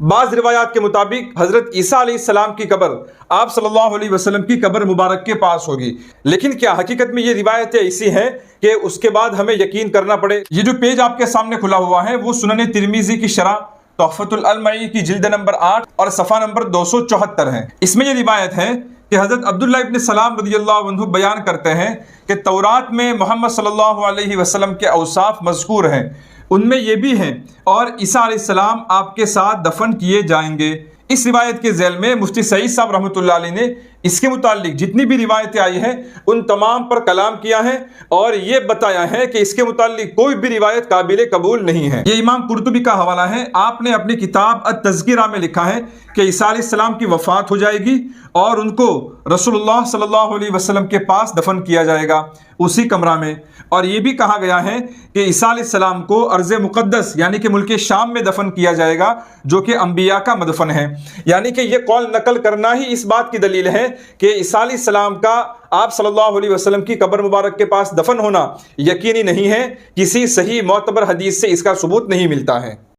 بعض روایات کے مطابق حضرت عیسیٰ علیہ السلام کی قبر آپ صلی اللہ علیہ وسلم کی قبر مبارک کے پاس ہوگی، لیکن کیا حقیقت میں یہ روایتیں ایسی ہیں کہ اس کے بعد ہمیں یقین کرنا پڑے؟ یہ جو پیج آپ کے سامنے کھلا ہوا ہے وہ سنن ترمذی کی شرح تحفۃ العلمعی کی جلد نمبر 8 اور صفحہ نمبر 274 ہے۔ اس میں یہ روایت ہے کہ حضرت عبداللہ ابن سلام رضی اللہ عنہ بیان کرتے ہیں کہ تورات میں محمد صلی اللہ علیہ وسلم کے اوصاف مذکور ہیں، ان میں یہ بھی ہیں اور عیسیٰ علیہ السلام آپ کے ساتھ دفن کیے جائیں گے۔ اس روایت کے ذیل میں مفتی سعید صاحب رحمۃ اللہ علیہ نے اس کے متعلق جتنی بھی روایتیں آئی ہیں ان تمام پر کلام کیا ہے اور یہ بتایا ہے کہ اس کے متعلق کوئی بھی روایت قابل قبول نہیں ہے۔ یہ امام قرطبی کا حوالہ ہے، آپ نے اپنی کتاب التذکرہ میں لکھا ہے کہ عیسیٰ علیہ السلام کی وفات ہو جائے گی اور ان کو رسول اللہ صلی اللہ علیہ وسلم کے پاس دفن کیا جائے گا اسی کمرہ میں، اور یہ بھی کہا گیا ہے کہ عیسیٰ علیہ السلام کو ارض مقدس یعنی کہ ملک شام میں دفن کیا جائے گا جو کہ انبیاء کا مدفن ہے۔ یعنی کہ یہ قول نقل کرنا ہی اس بات کی دلیل ہے کہ عیسیٰ علیہ السلام کا آپ صلی اللہ علیہ وسلم کی قبر مبارک کے پاس دفن ہونا یقینی نہیں ہے، کسی صحیح معتبر حدیث سے اس کا ثبوت نہیں ملتا ہے۔